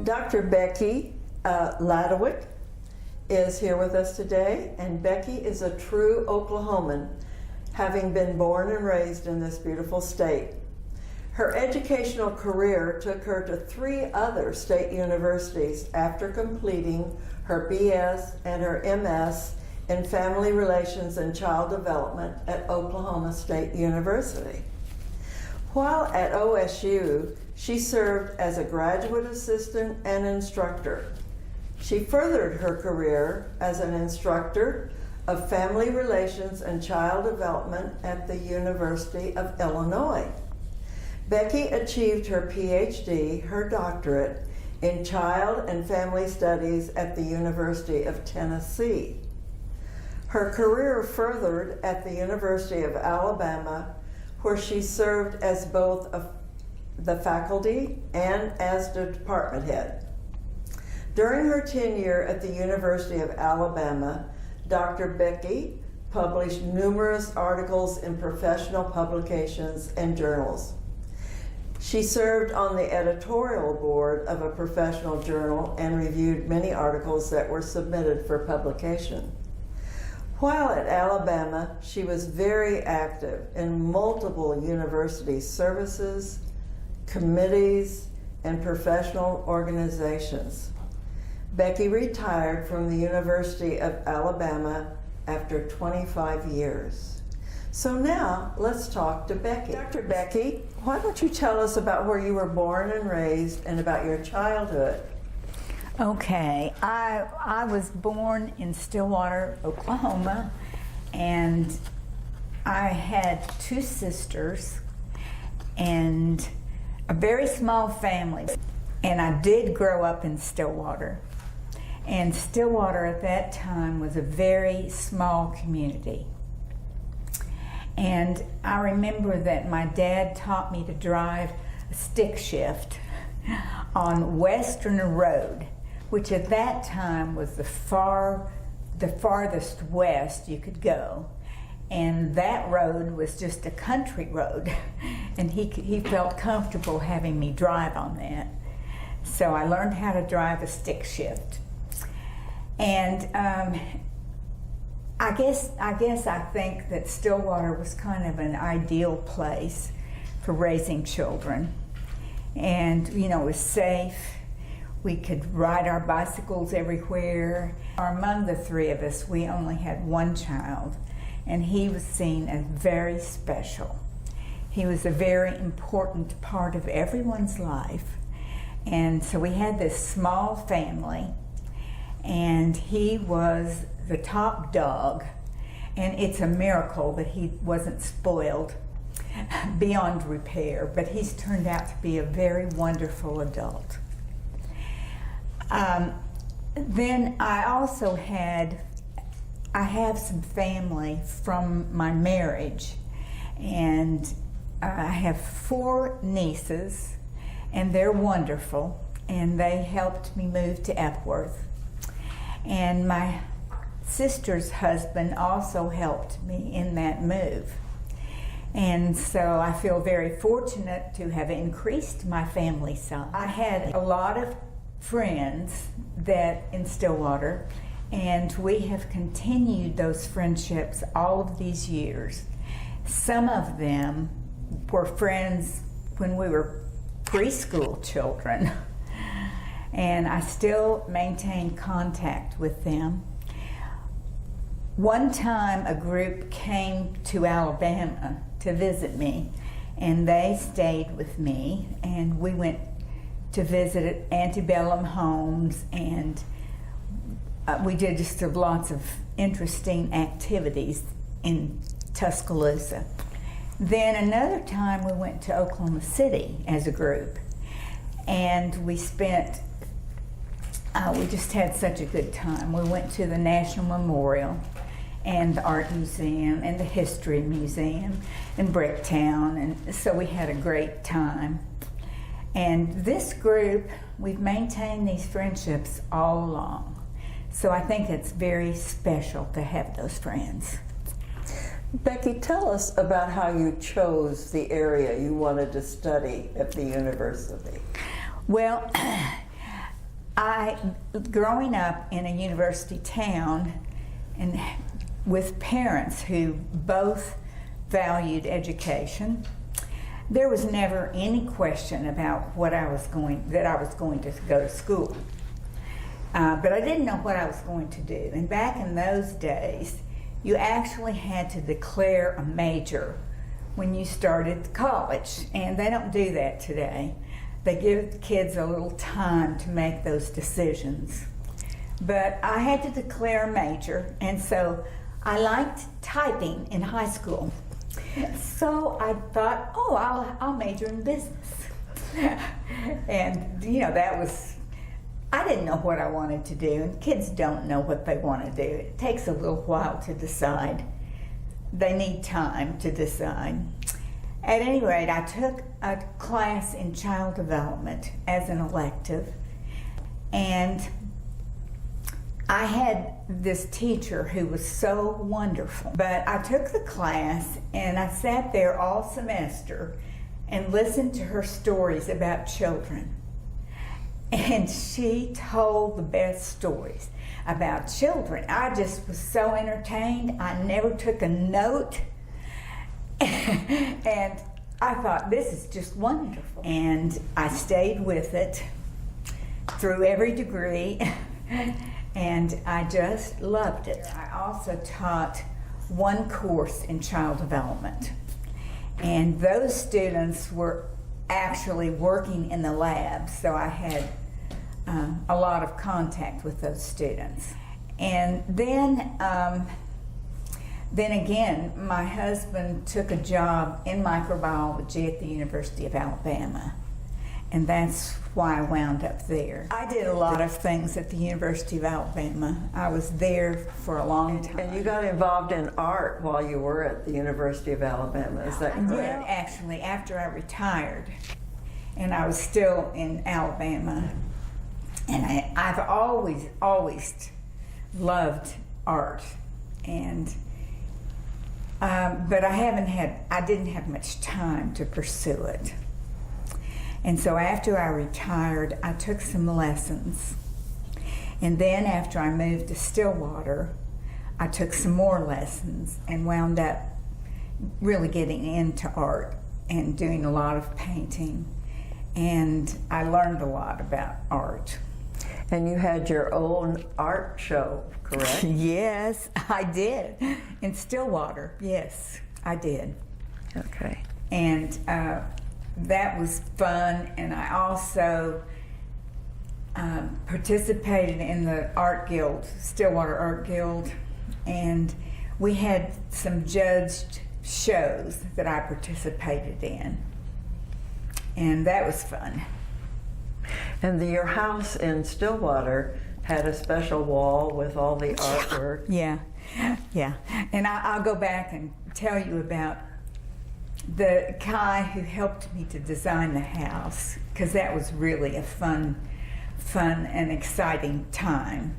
Dr. Becky Ladewig is here with us today, and Becky is a true Oklahoman, having been born and raised in this beautiful state. Her educational career took her to 3 other state universities after completing her BS and her MS in Family Relations and Child Development at Oklahoma State University. While at OSU, she served as a graduate assistant and instructor. She furthered her career as an instructor of Family Relations and Child Development at the University of Illinois. Becky achieved her PhD, her doctorate, in Child and Family Studies at the University of Tennessee. Her career furthered at the University of Alabama, where she served as both the faculty and as the department head. During her tenure at the University of Alabama, Dr. Becky published numerous articles in professional publications and journals. She served on the editorial board of a professional journal and reviewed many articles that were submitted for publication. While at Alabama, she was very active in multiple university services, committees, and professional organizations. Becky retired from the University of Alabama after 25 years. So now let's talk to Becky. Dr. Becky, why don't you tell us about where you were born and raised and about your childhood? Okay, I was born in Stillwater, Oklahoma, and I had 2 sisters and a very small family. And I did grow up in Stillwater. And Stillwater at that time was a very small community. And I remember that my dad taught me to drive a stick shift on Western Road, which at that time was the farthest west you could go. And that road was just a country road. And he felt comfortable having me drive on that. So I learned how to drive a stick shift. And I think that Stillwater was kind of an ideal place for raising children. And, you know, it was safe. We could ride our bicycles everywhere. Among the 3 of us, we only had 1 child, and he was seen as very special. He was a very important part of everyone's life. And so we had this small family, and he was the top dog. And it's a miracle that he wasn't spoiled beyond repair, but he's turned out to be a very wonderful adult. Then I also have some family from my marriage, and I have 4 nieces, and they're wonderful, and they helped me move to Epworth. And my sister's husband also helped me in that move. And so I feel very fortunate to have increased my family size. I had a lot of friends in Stillwater, and we have continued those friendships all of these years. Some of them were friends when we were preschool children, and I still maintain contact with them. One time a group came to Alabama to visit me, and they stayed with me, and we went to visit antebellum homes, and we did just lots of interesting activities in Tuscaloosa. Then another time we went to Oklahoma City as a group, and we just had such a good time. We went to the National Memorial and the Art Museum and the History Museum in Bricktown, and so we had a great time. And this group, we've maintained these friendships all along. So I think it's very special to have those friends. Becky, tell us about how you chose the area you wanted to study at the university. Well, Growing up in a university town and with parents who both valued education, there was never any question about that I was going to go to school. But I didn't know what I was going to do. And back in those days, you actually had to declare a major when you started college, and they don't do that today. They give kids a little time to make those decisions. But I had to declare a major, and so I liked typing in high school. So I thought, oh, I'll major in business. And, I didn't know what I wanted to do, and kids don't know what they want to do. It takes a little while to decide. They need time to decide. At any rate, I took a class in child development as an elective, and I had this teacher who was so wonderful. But I took the class and I sat there all semester and listened to her stories about children. And she told the best stories about children. I just was so entertained. I never took a note. And I thought, this is just wonderful. And I stayed with it through every degree. And I just loved it. I also taught one course in child development. And those students were actually working in the lab, so I had a lot of contact with those students. And then again, my husband took a job in microbiology at the University of Alabama. And that's why I wound up there. I did a lot of things at the University of Alabama. I was there for a long time. And you got involved in art while you were at the University of Alabama, is that correct? Well, actually, after I retired, and I was still in Alabama, and I've always loved art, and but I didn't have much time to pursue it. And so after I retired, I took some lessons. And then after I moved to Stillwater, I took some more lessons and wound up really getting into art and doing a lot of painting. And I learned a lot about art. And you had your own art show, correct? Yes, I did. In Stillwater, yes, I did. Okay. And that was fun, and I also participated in the art guild, Stillwater Art Guild, and we had some judged shows that I participated in, and that was fun. And your house in Stillwater had a special wall with all the artwork. Yeah. And I'll go back and tell you about the guy who helped me to design the house, because that was really a fun and exciting time.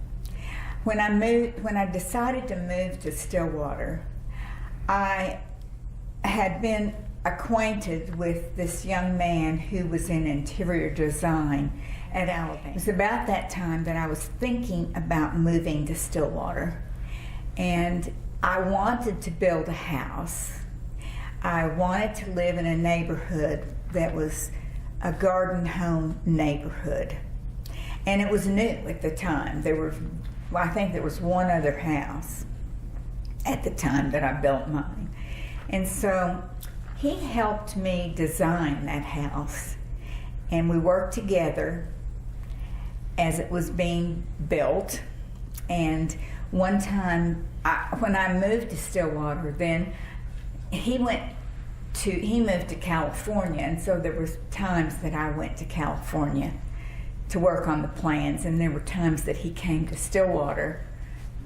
When I decided to move to Stillwater, I had been acquainted with this young man who was in interior design at Alabama. It was about that time that I was thinking about moving to Stillwater, and I wanted to build a house. I wanted to live in a neighborhood that was a garden home neighborhood. And it was new at the time. I think there was one other house at the time that I built mine. And so he helped me design that house. And we worked together as it was being built. And one time, when I moved to Stillwater, then he moved to California, and so there was times that I went to California to work on the plans, and there were times that he came to Stillwater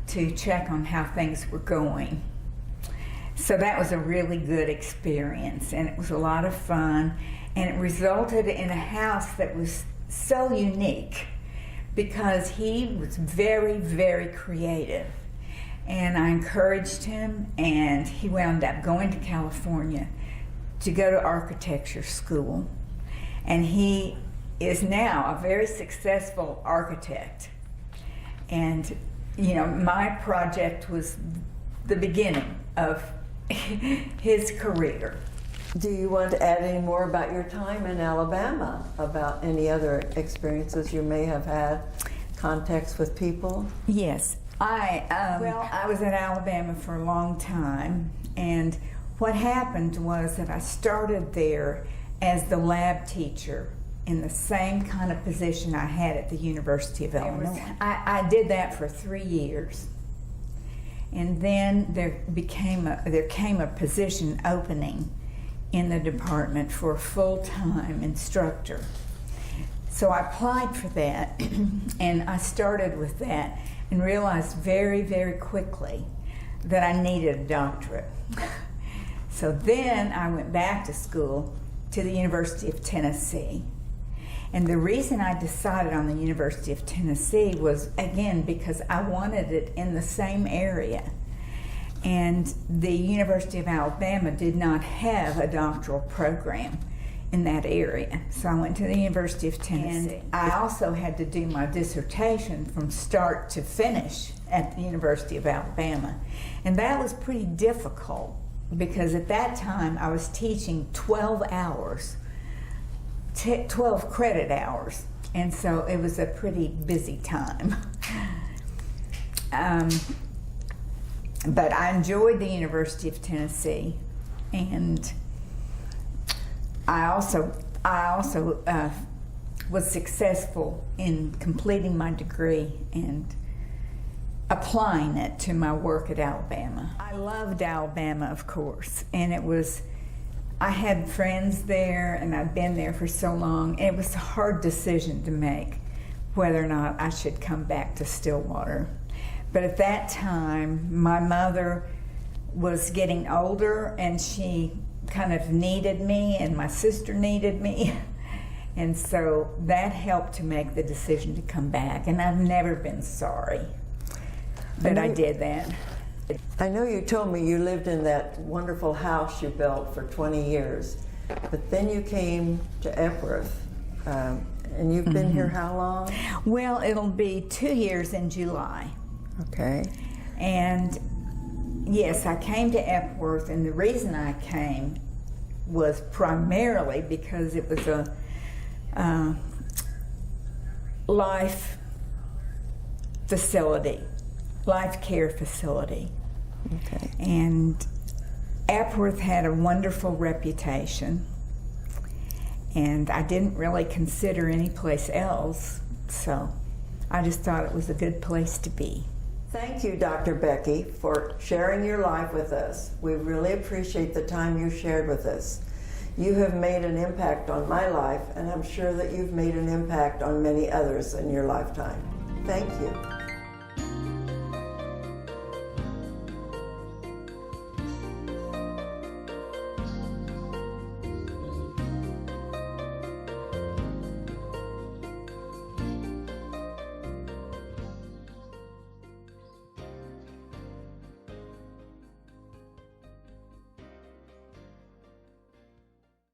to check on how things were going. So that was a really good experience, and it was a lot of fun, and it resulted in a house that was so unique because he was very, very creative. And I encouraged him, and he wound up going to California to go to architecture school. And he is now a very successful architect. And, you know, my project was the beginning of his career. Do you want to add any more about your time in Alabama, about any other experiences you may have had, contacts with people? Yes. I was in Alabama for a long time, and what happened was that I started there as the lab teacher in the same kind of position I had at the University of Illinois. I did that for 3 years, and then there came a position opening in the department for a full-time instructor. So I applied for that, and I started with that, and realized very, very quickly that I needed a doctorate. So then I went back to school to the University of Tennessee. And the reason I decided on the University of Tennessee was, again, because I wanted it in the same area. And the University of Alabama did not have a doctoral program in that area. So I went to the University of Tennessee. And I also had to do my dissertation from start to finish at the University of Alabama. And that was pretty difficult because at that time I was teaching 12 hours, 12 credit hours. And so it was a pretty busy time. But I enjoyed the University of Tennessee, and I also was successful in completing my degree and applying it to my work at Alabama. I loved Alabama, of course, and I had friends there, and I'd been there for so long, and it was a hard decision to make whether or not I should come back to Stillwater. But at that time, my mother was getting older, and she kind of needed me, and my sister needed me. And so that helped to make the decision to come back. And I've never been sorry that I did that. I know you told me you lived in that wonderful house you built for 20 years, but then you came to Epworth, and you've been here how long? Well, it'll be 2 years in July. Okay. And yes, I came to Epworth, and the reason I came was primarily because it was a life facility, life care facility. Okay. And Epworth had a wonderful reputation, and I didn't really consider any place else, so I just thought it was a good place to be. Thank you, Dr. Becky, for sharing your life with us. We really appreciate the time you shared with us. You have made an impact on my life, and I'm sure that you've made an impact on many others in your lifetime. Thank you.